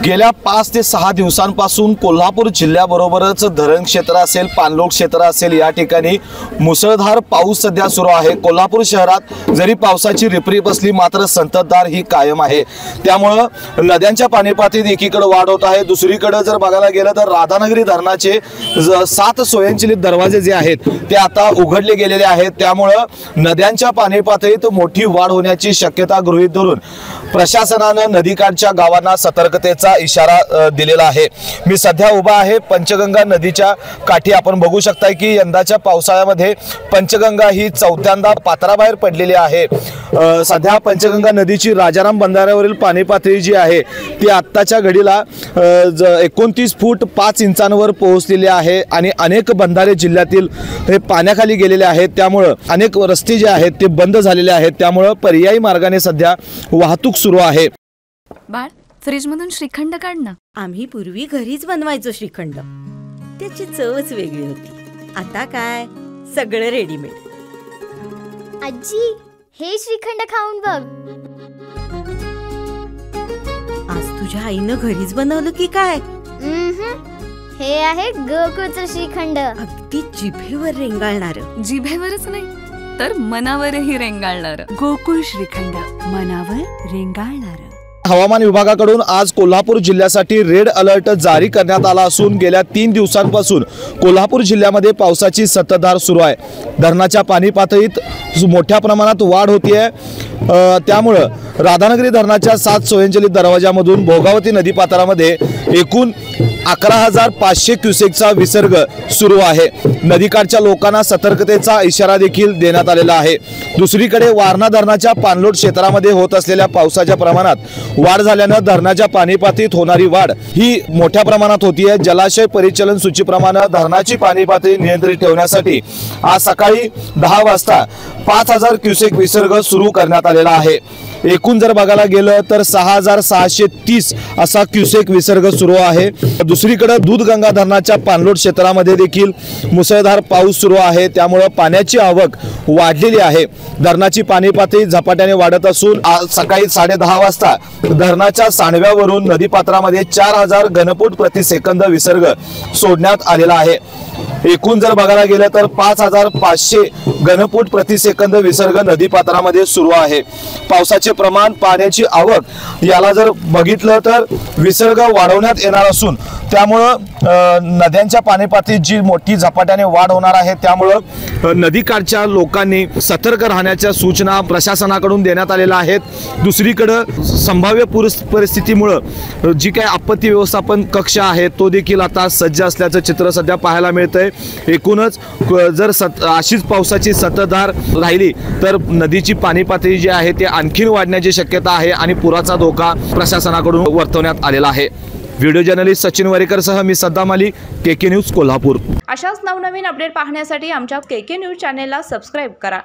गेल्या 5 ते 6 दिवसांपासून कोल्हापूर जिल्ह्याबरोबरच धरण क्षेत्र असेल, पाणलोट क्षेत्र असेल, या ठिकाणी मुसळधार पाऊस सध्या सुरू आहे। कोल्हापूर शहरात जरी पावसाची रिपरिप असली मात्र संततधार ही कायम आहे। त्यामुळे नद्यांच्या पाणी पातळीत एकीकडे वाढ होत आहे, दुसरीकडे जर बघायला गेलं तर राधानगरी धरणाचे 7 स्वयंचलित दरवाजे जे आहेत ते आता उघडले गेलेले आहेत। त्यामुळे नद्यांच्या पाणी पातळीत मोठी वाढ होण्याची शक्यता गृहीत धरून प्रशासनाने नदीकाठच्या गावांना सतर्कतेचा इशारा दिलेला आहे। मी सध्या उभा आहे पंचगंगा नदीच्या काठी। आपण बघू शकता की यंदाच्या पावसाळ्यामध्ये पंचगंगा ही चौथ्यांदा पात्राबाहेर पडलेली आहे। सध्या पंचगंगा नदीची राजाराम बंधाऱ्यावरील पाणी पातळी जी आहे ती आत्ताच्या घडीला 29 फूट 5 इंचांवर पोहोचलेली आहे आणि अनेक बंधारे जिल्ह्यातील हे पाण्याखाली गेलेले आहेत। त्यामुळे अनेक रस्ते जे आहेत ते बंद झालेले आहेत। त्यामुळे पर्यायी मार्गाने सध्या वाहतूक सुरू आहे। बाळ, फ्रीज मधून श्रीखंड काढ ना। आम्ही पूर्वी घरीच बनवायचो श्रीखंड, त्याची चवच वेगळी होती। आता काय सगळं रेडीमेड। आजी, हे श्रीखंड खाऊन बघ। आज तुझ्या आईनं घरीच बनवलं की काय? हे आहे गोकुळचं श्रीखंड। अगदी जिभेवर रेंगाळणार। जिभेवरच नाही तर मनावरही रेंगाळणार। गोकुळ श्रीखंड, मनावर रेंगाळणार। हवामान विभागाकडून आज कोल्हापूर जिल्ह्यासाठी रेड अलर्ट जारी करण्यात आला असून गेल्या 3 दिवसांपासून कोल्हापूर जिल्ह्यामध्ये पावसाची संततधार सुरू आहे। धरणाच्या पाणी पातळीत मोठ्या प्रमाणात वाढ होतीये। त्यामुळे राधानगरी धरणाच्या 7 स्वयंचलित दरवाजामधून भोगावती नदीपात्रामध्ये एकूण 11,500 क्युसेकचा विसर्ग सुरू आहे। नदीकाठच्या लोकांना सतर्कतेचा इशारा देखील देण्यात आलेला आहे। दुसरीकडे वारणा धरणाच्या पाणलोट क्षेत्रामध्ये होत असलेल्या पावसाच्या प्रमाणात वाढ झाल्याने धरणाच्या पाणी पातळीत होणारी वाढ ही मोठ्या प्रमाणात होतीये। जलाशय परिचालन सूचीप्रमाणे धरणाची पाणी पातळी नियंत्रित ठेवण्यासाठी आज सकाळी 10 वाजता 5,000 क्युसेक विसर्ग सुरू करण्यात आलेला आहे। एकूण जर बघायला गेलं तर 6,630 असा क्युसेक विसर्ग सुरू आहे। दुसरीकडे दूधगंगा धरणाच्या पाणलोट क्षेत्रामध्ये देखील मुसळधार पाऊस सुरू आहे। त्यामुळे पाण्याची आवक वाढलेली आहे। धरणाची पाणी पातळी झपाट्याने वाढत असून आज सकाळी 10:30 वाजता धरणाच्या सांडव्यावरून नदीपात्रामध्ये 4,000 घनफूट प्रति सेकंद विसर्ग सोडण्यात आलेला आहे। एकूण जर बघायला गेलं तर 5,500 घनफूट प्रति सेकंद विसर्ग नदीपात्रामध्ये सुरू आहे। पावसाचे प्रमाण, पाण्याची आवक याला जर बघितलं तर विसर्ग वाढवण्यात येणार असून त्यामुळे नद्यांच्या पाणी पातळीत जी मोठी झपाट्याने वाढ होणार आहे। त्यामुळे नदीकाठच्या लोकांनी सतर्क राहण्याच्या सूचना प्रशासनाकडून देण्यात आलेल्या आहेत। दुसरीकडे संभाव्य पूर परिस्थितीमुळे जी काही आपत्ती व्यवस्थापन कक्ष आहे तो देखील आता सज्ज असल्याचं चित्र सध्या पाहायला मिळतंय। एकूणच जर अशीच पावसाची संततधार राहिली तर नदीची पाणी पातळी जी आहे ते आणखीन वाढण्याची शक्यता आहे आणि पुराचा धोका प्रशासनाकडून वर्तवण्यात आलेला आहे। व्हिडिओ जर्नलिस्ट सचिन वारेकर सह मी सद्दाम अली, केके न्यूज कोल्हापूर। अशाच नवनवीन अपडेट पाहण्यासाठी आमच्या केके न्यूज चॅनेलला सबस्क्राइब करा।